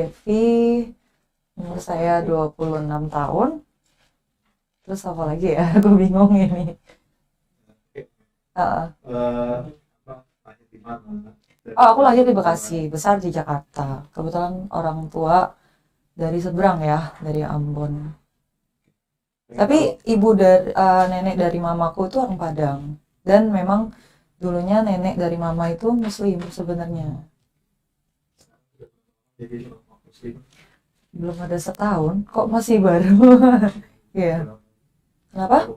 Sevi, umur saya 26 tahun. Terus apa lagi ya? Aku bingung ini. Uh, Lahir di mana? oh, aku lahir di Bekasi, besar di Jakarta. Kebetulan orang tua dari seberang ya, dari Ambon. Tapi nenek dari mamaku itu orang Padang. Dan memang dulunya nenek dari mama itu Muslim sebenarnya. Jadi muslim. Belum ada setahun, kok masih baru. Iya. Kenapa?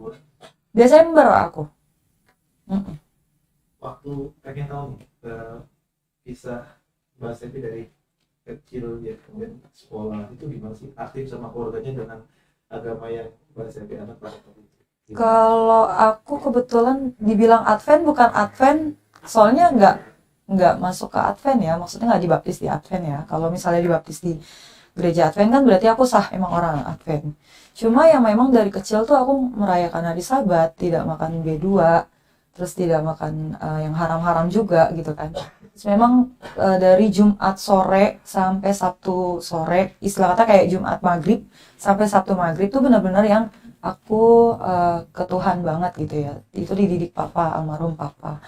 Desember aku. Mm-mm. Waktu pengen tahu nih kisah Mbak Sevi dari kecil ya kemudian sekolah itu gimana sih, aktif sama keluarganya dengan agama yang Mbak Sevi anak pada waktu itu? Kalau aku kebetulan dibilang Advent bukan Advent, soalnya nggak masuk ke Advent ya, maksudnya nggak dibaptis di Advent ya. Kalau misalnya dibaptis di gereja Advent kan berarti aku sah emang orang Advent. Cuma ya memang dari kecil tuh aku merayakan hari Sabat, tidak makan B2, terus tidak makan yang haram-haram juga gitu kan. Terus memang dari Jumat sore sampai Sabtu sore, istilah kata kayak Jumat maghrib sampai Sabtu maghrib tuh benar-benar yang aku ke Tuhan banget gitu ya. Itu dididik papa, almarhum papa.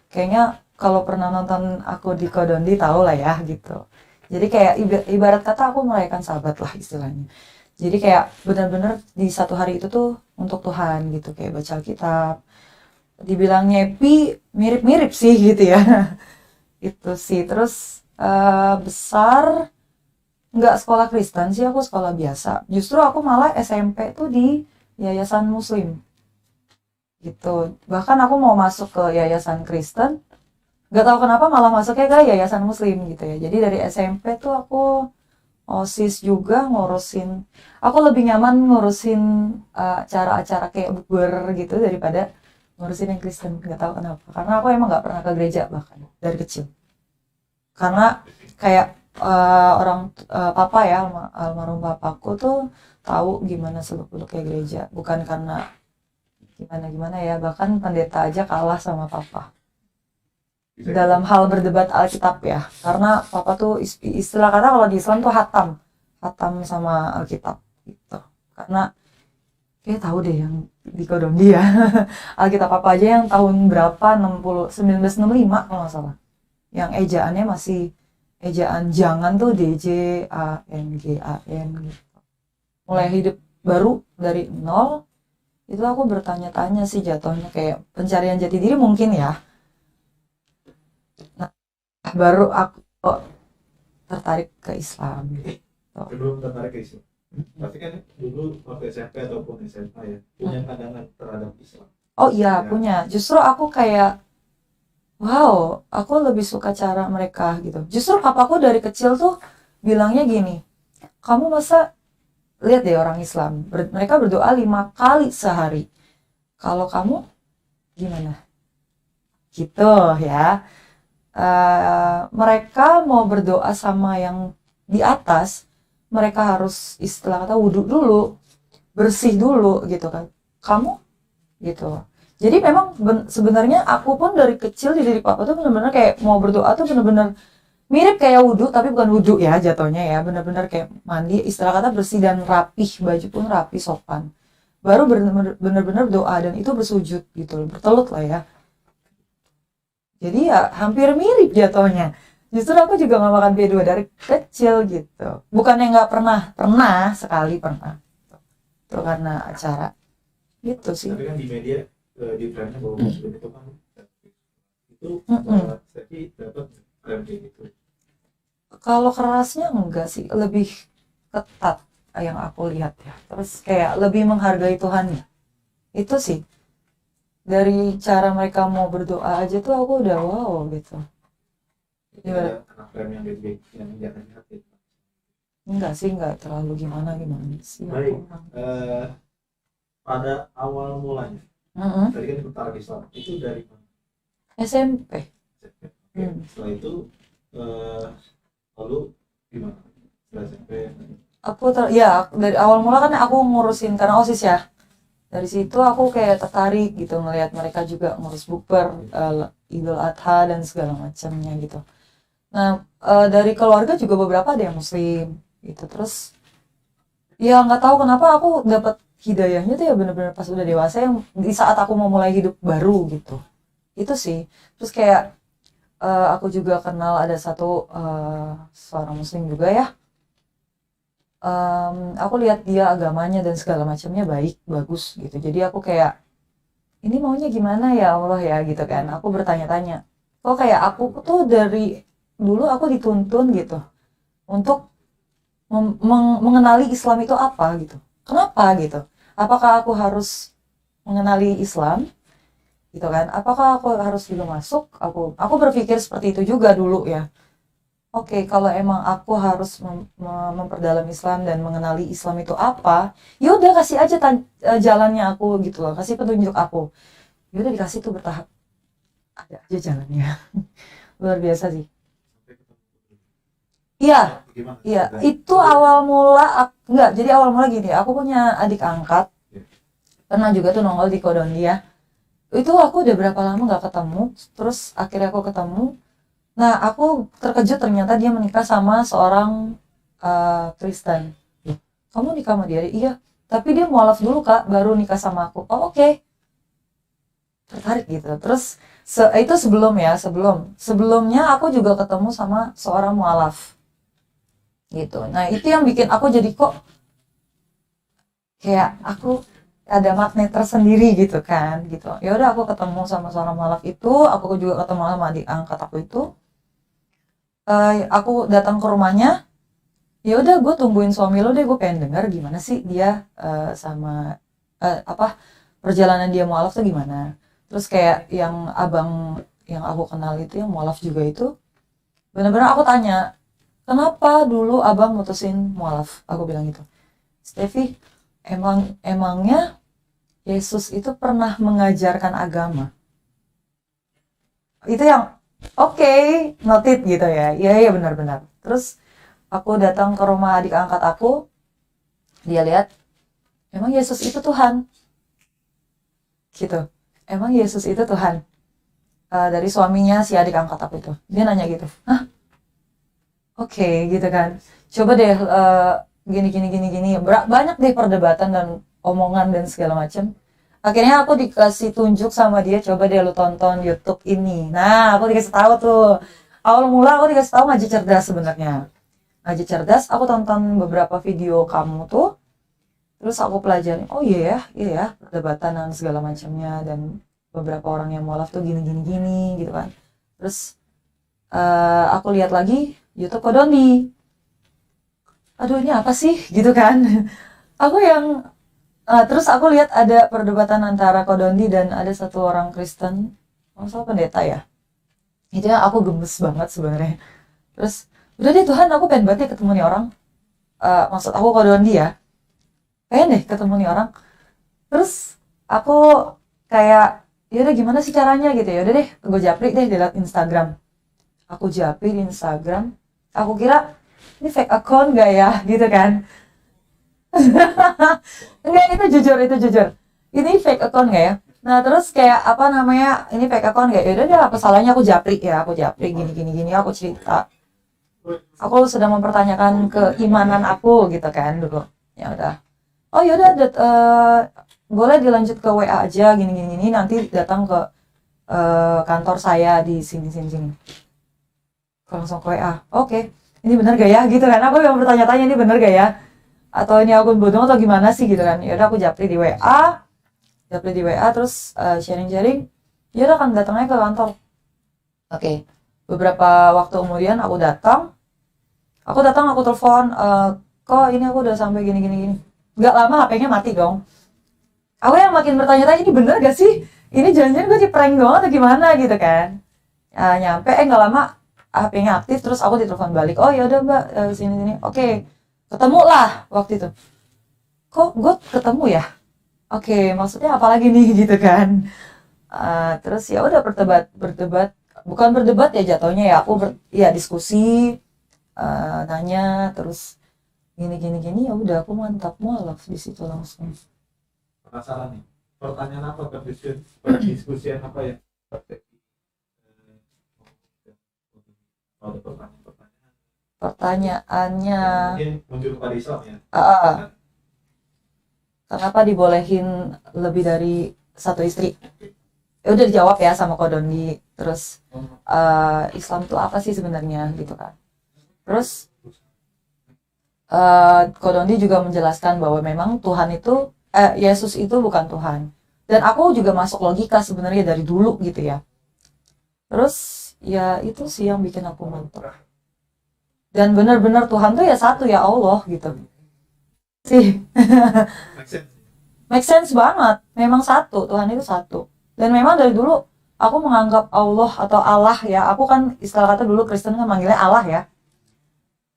Kayaknya kalau pernah nonton aku di Kodondi tahu lah ya gitu. Jadi kayak ibarat kata aku merayakan Sabat lah istilahnya. Jadi kayak benar-benar di satu hari itu tuh untuk Tuhan gitu, kayak baca Alkitab. Dibilang nyepi, mirip-mirip sih gitu ya. Itu sih. Terus besar nggak sekolah Kristen sih, aku sekolah biasa. Justru aku malah SMP tuh di yayasan Muslim gitu. Bahkan aku mau masuk ke yayasan Kristen, nggak tahu kenapa malah masuknya ke yayasan Muslim gitu ya. Jadi dari SMP tuh aku OSIS juga ngurusin. Aku lebih nyaman ngurusin acara-acara kayak bukber gitu daripada ngurusin yang Kristen. Nggak tahu kenapa. Karena aku emang nggak pernah ke gereja bahkan dari kecil. Karena kayak papa ya, almarhum papaku tuh tahu gimana seluk-beluknya gereja. Bukan karena gimana-gimana ya, bahkan pendeta aja kalah sama papa dalam hal berdebat Alkitab ya. Karena papa tuh istilah kata kalau di Islam tuh hatam sama Alkitab gitu. Karena kayak tahu deh yang di Kodondi ya. Alkitab apa aja yang tahun berapa, 1965 kalau nggak salah. Yang ejaannya masih ejaan jangan tuh DJANGAN gitu. Mulai hidup baru dari nol, itu aku bertanya-tanya sih jatuhnya kayak pencarian jati diri mungkin ya. Nah, baru aku tertarik ke Islam gitu. Sebelum tertarik ke Islam, pasti kan dulu waktu SMP ataupun SMA ya punya pandangan terhadap Islam. Oh iya, Ya. punya. Justru aku kayak wow, aku lebih suka cara mereka gitu. Justru papaku dari kecil tuh bilangnya gini, kamu masa lihat deh orang Islam, mereka berdoa 5 kali sehari. Kalau kamu gimana? Gitu ya. Mereka mau berdoa sama yang di atas, mereka harus istilah kata wudhu dulu, bersih dulu gitu kan. Kamu gitu. Jadi memang sebenarnya aku pun dari kecil dididik papa tuh benar-benar kayak mau berdoa tuh benar-benar mirip kayak wudhu tapi bukan wudhu ya jatuhnya ya, benar-benar kayak mandi istilah kata bersih dan rapih, baju pun rapi sopan, baru benar-benar doa dan itu bersujud gitu, bertelut lah ya. Jadi ya hampir mirip jatuhnya. Justru aku juga nggak makan B2 dari kecil gitu, bukannya nggak pernah, pernah sekali pernah itu karena acara gitu sih. Tapi kan di media di trennya bahwa Muslim itu kan itu tapi dapat tren kayak gitu. Kalau kerasnya enggak sih, lebih ketat yang aku lihat ya. Terus kayak lebih menghargai Tuhan ya. Itu sih. Dari cara mereka mau berdoa aja tuh aku udah wow gitu. Jadi ada anak rem yang gede yang jangan hati. Enggak sih, enggak terlalu gimana sih. Baik, pada awal mulanya, tadi kan tentara Islam itu dari mana? SMP. Oke, setelah itu lalu gimana? Setelah SMP? Ya dari awal mula kan aku ngurusin karena OSIS ya. Dari situ aku kayak tertarik gitu ngelihat mereka juga ngurus bukber, Idul Adha dan segala macamnya gitu. Nah, dari keluarga juga beberapa ada yang muslim gitu. Terus ya nggak tahu kenapa aku dapat hidayahnya tuh ya bener-bener pas udah dewasa, yang di saat aku mau mulai hidup baru gitu. Itu sih. Terus kayak aku juga kenal ada satu seorang muslim juga ya. Aku lihat dia agamanya dan segala macamnya baik, bagus gitu. Jadi aku kayak, ini maunya gimana ya Allah ya gitu kan. Aku bertanya-tanya. Kok kayak aku tuh dari dulu aku dituntun gitu untuk mengenali Islam itu apa gitu. Kenapa gitu? Apakah aku harus mengenali Islam gitu kan? Apakah aku harus juga masuk? Aku berpikir seperti itu juga dulu ya. Oke, kalau emang aku harus memperdalam Islam dan mengenali Islam itu apa, ya udah kasih aja jalannya aku gitu loh, kasih petunjuk aku. Ya udah dikasih tuh bertahap, ada aja jalannya. Luar biasa sih. Sampai ketemu betul. Iya, Gimana iya. ceritanya? Itu awal mula, enggak, jadi awal mula gini, aku punya adik angkat, Ya. pernah juga tuh nongol di Kodondi ya. Itu aku udah berapa lama nggak ketemu, terus akhirnya aku ketemu. Nah, aku terkejut ternyata dia menikah sama seorang Kristen. Loh, kamu nikah sama dia? Iya, tapi dia mualaf dulu kak, baru nikah sama aku. Oh oke, tertarik gitu. Terus itu sebelum ya, sebelumnya aku juga ketemu sama seorang mualaf gitu. Nah itu yang bikin aku jadi kok kayak aku ada magnet tersendiri gitu kan gitu. Ya udah aku ketemu sama seorang mualaf itu, aku juga ketemu sama adik angkat aku itu. Aku datang ke rumahnya, ya udah gue tungguin suami lo deh, gue pengen dengar gimana sih dia sama apa perjalanan dia mualaf tuh gimana. Terus kayak yang abang yang aku kenal itu yang mualaf juga itu, benar-benar aku tanya, kenapa dulu abang mutusin mualaf, aku bilang gitu. Steffi, emangnya Yesus itu pernah mengajarkan agama? Itu yang oke, noted gitu ya. Iya iya benar-benar. Terus aku datang ke rumah adik angkat aku, dia lihat, emang Yesus itu Tuhan gitu. Emang Yesus itu Tuhan. Dari suaminya si adik angkat aku itu, dia nanya gitu, hah, oke, gitu kan. Coba deh gini gini gini gini, banyak deh perdebatan dan omongan dan segala macam. Akhirnya aku dikasih tunjuk sama dia, coba deh lu tonton YouTube ini. Nah, aku dikasih tahu tuh. Awal mula aku dikasih tahu Ngaji Cerdas sebenarnya. Ngaji Cerdas, aku tonton beberapa video kamu tuh. Terus aku pelajari, oh iya ya, perdebatan dan segala macamnya, dan beberapa orang yang mualaf tuh gini gini gini gitu kan. Terus aku lihat lagi YouTube Kodondi. Aduh ini apa sih gitu kan? Aku yang terus aku lihat ada perdebatan antara Kodondi dan ada satu orang Kristen, masalah pendeta ya. Itu yang aku gemes banget sebenarnya. Terus udah deh Tuhan, aku pengen banget deh ketemu nih orang. Maksud aku Kodondi ya, pengen deh ketemu nih orang. Terus aku kayak, ya udah gimana sih caranya gitu ya. Udah deh, gue japri deh di Instagram. Aku japri di Instagram. Aku kira ini fake account gak ya gitu kan. Enggak, itu jujur. Ini fake account gak ya? Nah, terus kayak apa namanya? Ini fake account gak? Ya udah deh, apa salahnya aku japri ya, aku japri gini gini gini, aku cerita. Aku sedang mempertanyakan keimanan aku gitu kan dulu. Ya udah. Oh ya udah, boleh dilanjut ke WA aja gini gini gini, nanti datang ke kantor saya di sini sini sini. Langsung ke WA. Oke. Ini benar gak ya? Gitu kan. Aku yang bertanya-tanya ini benar gak ya? Atau ini akun bodong atau gimana sih gitu kan. Ya udah aku japri di WA, terus sharing-sharing. Ya udah kan datangnya ke kantor. Oke. Beberapa waktu kemudian aku datang, aku telepon, kok ini aku udah sampai gini gini gini. Gak lama HP-nya mati dong. Aku yang makin bertanya-tanya, ini bener gak sih? Ini jangan-jangan gue di prank doang atau gimana gitu kan. Nyampe gak lama HP-nya aktif, terus aku ditelepon balik. Oh ya udah mbak, sini sini. Oke, ketemu lah waktu itu. Kok gue ketemu ya? Oke, maksudnya apa lagi nih gitu kan. Terus ya udah berdebat, bukan berdebat ya jatuhnya ya, aku ya diskusi, nanya, terus gini gini gini, ya udah aku mantap mualaf di situ langsung. Penasaran nih, pertanyaan apa, perdiskusian apa ya? Kalau ada pertanyaan-pertanyaan Pertanyaannya, yang mungkin muncul kepada Islam ya. kenapa dibolehin lebih dari satu istri? Ya udah dijawab ya sama Kodondi. Terus Islam itu apa sih sebenarnya gitu kan? Terus Kodondi juga menjelaskan bahwa memang Tuhan itu Yesus itu bukan Tuhan. Dan aku juga masuk logika sebenarnya dari dulu gitu ya. Terus ya itu sih yang bikin aku mantap. Dan benar-benar Tuhan tuh ya satu, ya Allah gitu. Sih. Make sense. Make sense banget. Memang satu, Tuhan itu satu. Dan memang dari dulu aku menganggap Allah atau Allah ya. Aku kan istilah kata dulu Kristen kan manggilnya Allah ya.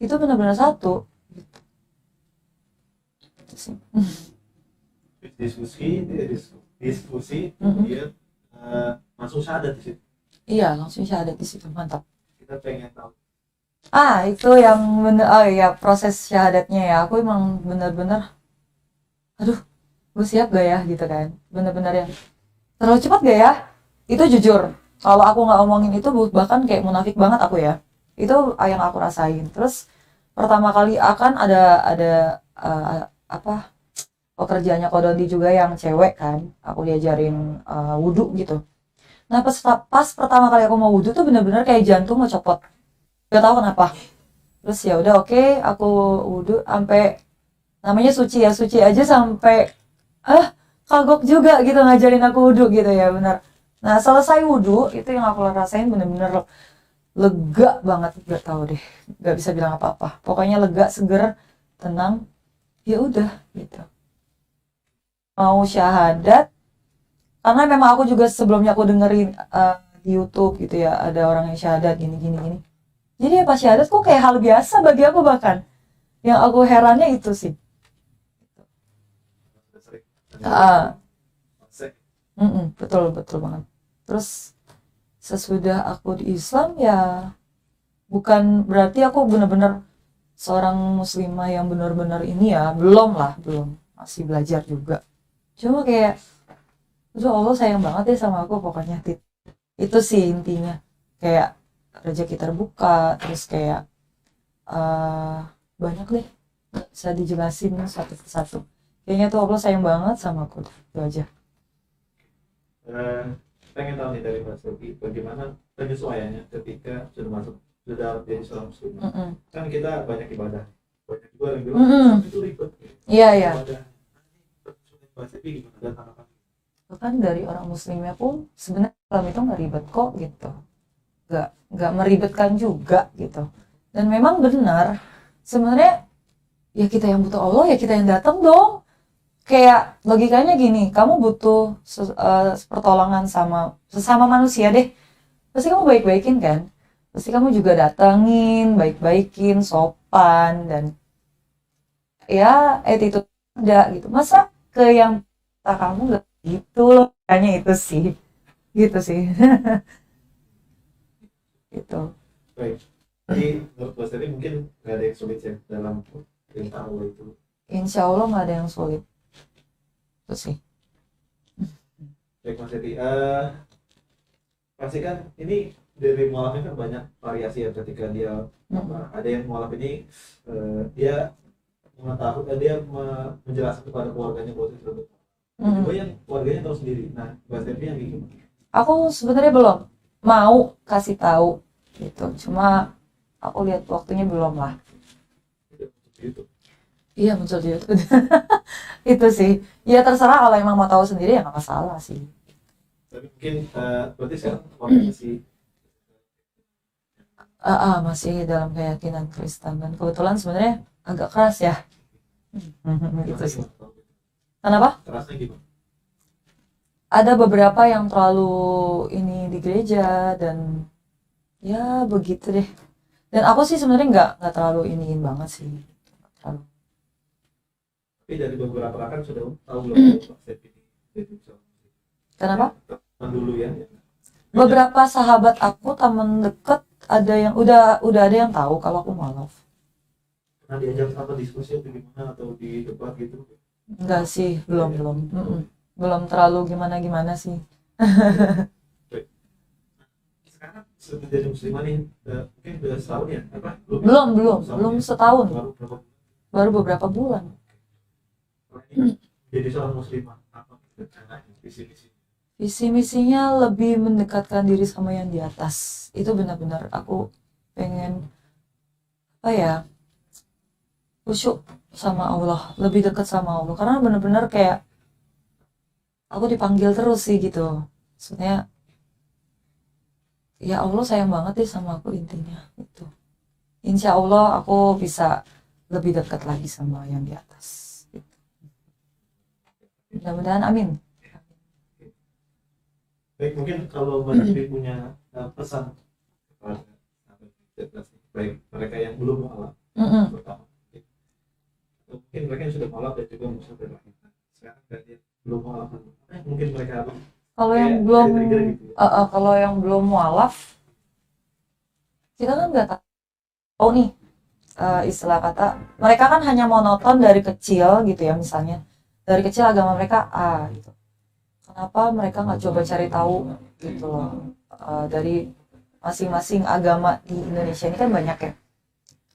Itu benar-benar satu. Itu sih. Diskusi kemudian masuk syahadat di situ. Iya, langsung syahadat di situ. Mantap. Kita pengen tahu Itu yang bener, oh iya, proses syahadatnya ya. Aku emang bener-bener, aduh, gue siap gak ya gitu kan. Bener-bener yang terlalu cepat gak ya? Itu jujur. Kalau aku nggak omongin itu, bahkan kayak munafik banget aku ya. Itu yang aku rasain. Terus pertama kali akan ada pekerjaannya Kodondi juga yang cewek kan. Aku diajarin wudhu gitu. Nah pas pertama kali aku mau wudhu tuh bener-bener kayak jantung mau copot. Gak tahu kenapa. Terus ya udah oke, aku wudhu sampai namanya suci ya, suci aja sampai kagok juga gitu ngajarin aku wudhu gitu ya, benar. Nah selesai wudhu itu yang aku rasain bener-bener lega banget, gak tahu deh, gak bisa bilang apa-apa. Pokoknya lega, seger, tenang. Ya udah gitu. Mau syahadat karena memang aku juga sebelumnya aku dengerin di YouTube gitu ya, ada orang yang syahadat gini gini gini. Jadi ya pas syahadat kok kayak hal biasa bagi aku bahkan. Yang aku herannya itu sih. sudah sering. Betul betul banget. Terus sesudah aku di Islam ya bukan berarti aku benar-benar seorang muslimah yang benar-benar ini ya, belum lah, belum, masih belajar juga. Cuma kayak aduh Allah sayang banget ya sama aku pokoknya. Itu sih intinya, kayak rezeki terbuka, terus kayak banyak deh, nggak bisa dijelasin satu persatu. Kayaknya tuh Allah sayang banget sama aku, itu aja. Pengen tahu nih dari Mas Yogi bagaimana penyesuaiannya ketika sudah jadi seorang muslim. Kan kita banyak ibadah, banyak juga yang bilang Islam itu ribet. Iya iya. Ibadah Mas Yogi gimana dan tanggapan? Bahkan dari orang muslimnya pun sebenarnya Islam itu nggak ribet kok gitu, nggak meribetkan juga gitu. Dan memang benar sebenarnya ya kita yang butuh Allah ya kita yang datang dong. Kayak logikanya gini, kamu butuh pertolongan sama sesama manusia deh, pasti kamu baik-baikin kan, pasti kamu juga datengin, baik-baikin, sopan, dan ya attitude ada gitu. Masa ke yang kamu nggak gitu loh, kayaknya itu sih, gitu sih. Gitu. Baik. Jadi menurut Mas Yogi mungkin nggak ada yang sulit ya dalam perintah Allah itu. Insya Allah nggak ada yang sulit. Itu sih. Baik Mas Yogi, pasti kan ini dari mualaf kan banyak variasi ya ketika dia ada yang mualaf ini dia mengetahui dia menjelaskan kepada keluarganya bahwa itu betul. Juga yang keluarganya tahu sendiri. Nah, Mas Yogi yang gimana? Aku sebenarnya belum mau kasih tahu gitu, cuma aku lihat waktunya belum lah. Gitu. Iya muncul di YouTube. Itu sih ya terserah, kalau emang mau tahu sendiri ya nggak masalah sih. Tapi mungkin berarti sekarang keluarga Masih dalam keyakinan Kristen, dan kebetulan sebenarnya agak keras ya. Gitu sih. Kenapa? kerasnya gimana? Ada beberapa yang terlalu ini di gereja dan ya begitu deh. Dan aku sih sebenarnya nggak terlalu iniin banget sih. Nggak terlalu. Tapi dari beberapa rekan sudah tahu belum Mas Yogi itu Kenapa? teman dulu ya. Beberapa sahabat aku, teman deket, ada yang udah ada yang tahu kalau aku mualaf. Pernah diajak apa diskusi atau gimana atau di debat gitu? Enggak sih, belum. Belum terlalu gimana sih. Sekarang menjadi muslimah nih mungkin udah setahun ya apa Belum setahun, baru berapa baru beberapa bulan. bulan ini jadi seorang muslimah apa rencananya visi-visi. Visi misinya lebih mendekatkan diri sama yang di atas. Itu benar-benar aku pengen apa ya, khusyuk sama Allah, lebih dekat sama Allah. Karena benar-benar kayak aku dipanggil terus sih gitu. Maksudnya ya Allah sayang banget deh sama aku intinya itu. Insya Allah aku bisa lebih dekat lagi sama yang di atas. Gitu. Mudah-mudahan amin. Baik, mungkin kalau Mbak Devi punya pesan kepada sahabat baik mereka yang belum mualaf Mm-mm. pertama, mungkin mereka yang sudah mualaf dan juga musuh berlari. Sekarang dia belum mualaf, mungkin mereka apa? Kalau yang Kayak belum, ada trigger gitu ya. kalau yang belum mualaf, kita kan nggak tahu nih istilah kata. Mereka kan hanya monoton dari kecil gitu ya, misalnya dari kecil agama mereka A gitu. Kenapa mereka nggak coba cari tahu gitu loh, dari masing-masing agama di Indonesia ini kan banyak ya.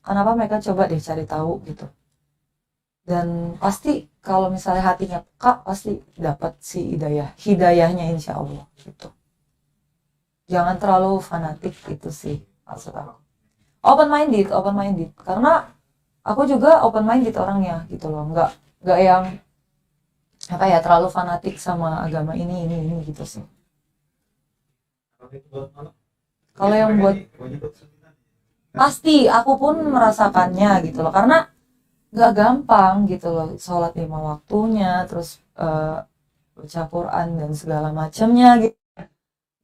Kenapa mereka coba deh cari tahu gitu. Dan pasti kalau misalnya hatinya peka pasti dapat si hidayahnya insya Allah gitu. Jangan terlalu fanatik itu sih maksud aku. Open minded karena aku juga open minded orangnya gitu loh, nggak yang apa ya terlalu fanatik sama agama ini gitu sih. Apakah itu buat mualaf? Kalau Mungkin yang mereka buat ini banyak kesulitan. pasti aku pun merasakannya gitu loh, karena nggak gampang gitu loh sholat 5 waktunya, terus baca Quran dan segala macamnya gitu.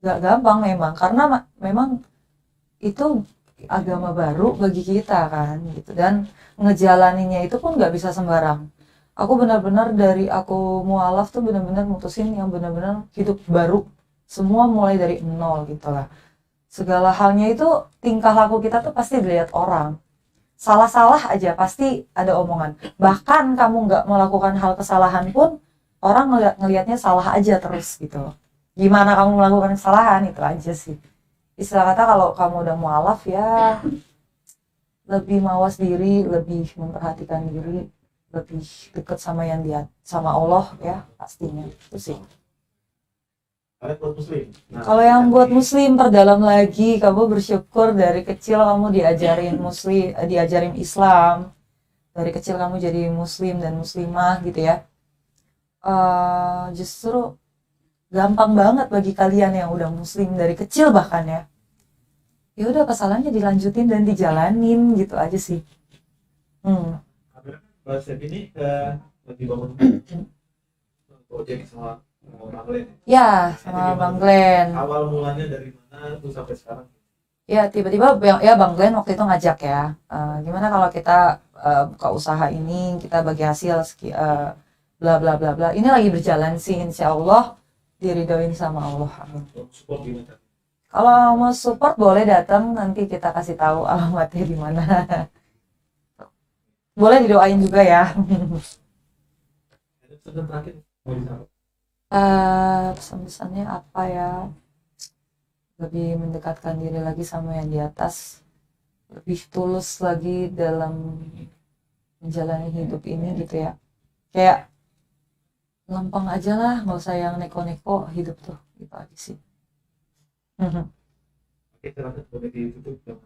Nggak gampang memang, karena memang itu agama baru bagi kita kan gitu, dan ngejalaninnya itu pun nggak bisa sembarang. Aku benar-benar dari aku mualaf tuh benar-benar mutusin yang benar-benar hidup baru, semua mulai dari nol gitu lah. Segala halnya itu tingkah laku kita tuh pasti dilihat orang. Salah-salah aja pasti ada omongan. Bahkan kamu nggak melakukan hal kesalahan pun orang ngelihatnya salah aja terus gitu. Gimana kamu melakukan kesalahan itu aja sih. Istilah kata kalau kamu udah mualaf ya lebih mawas diri, lebih memperhatikan diri, lebih dekat sama yang dia, sama Allah ya pastinya itu sih. Kalian buat muslim. Nah, Kalau yang buat muslim perdalam lagi, kamu bersyukur dari kecil kamu diajarin Islam, dari kecil kamu jadi muslim dan muslimah gitu ya. Justru gampang banget bagi kalian yang udah muslim dari kecil bahkan ya. Ya udah kesalahannya dilanjutin dan dijalanin gitu aja sih. bahasa ini dibangun project sama Bang Glenn. Ya, Itu sama gimana Bang tuh? Glenn. Awal mulanya dari mana tuh sampai sekarang? Ya tiba-tiba ya Bang Glenn waktu itu ngajak ya, gimana kalau kita buka usaha ini, kita bagi hasil bla bla bla bla. Ini lagi berjalan sih, insya Allah diridoin sama Allah. Amin. Support gimana? Kalau mau support boleh datang, nanti kita kasih tahu alamatnya di mana. Boleh didoain juga ya. Ada pesan terakhir mau disampaikan? Pesan-pesannya apa ya? Lebih mendekatkan diri lagi sama yang di atas, lebih tulus lagi dalam menjalani hidup ini gitu ya. Kayak lempeng aja lah, nggak usah yang neko-neko hidup tuh, gitu aja sih. Oke, terakhir boleh ditutup.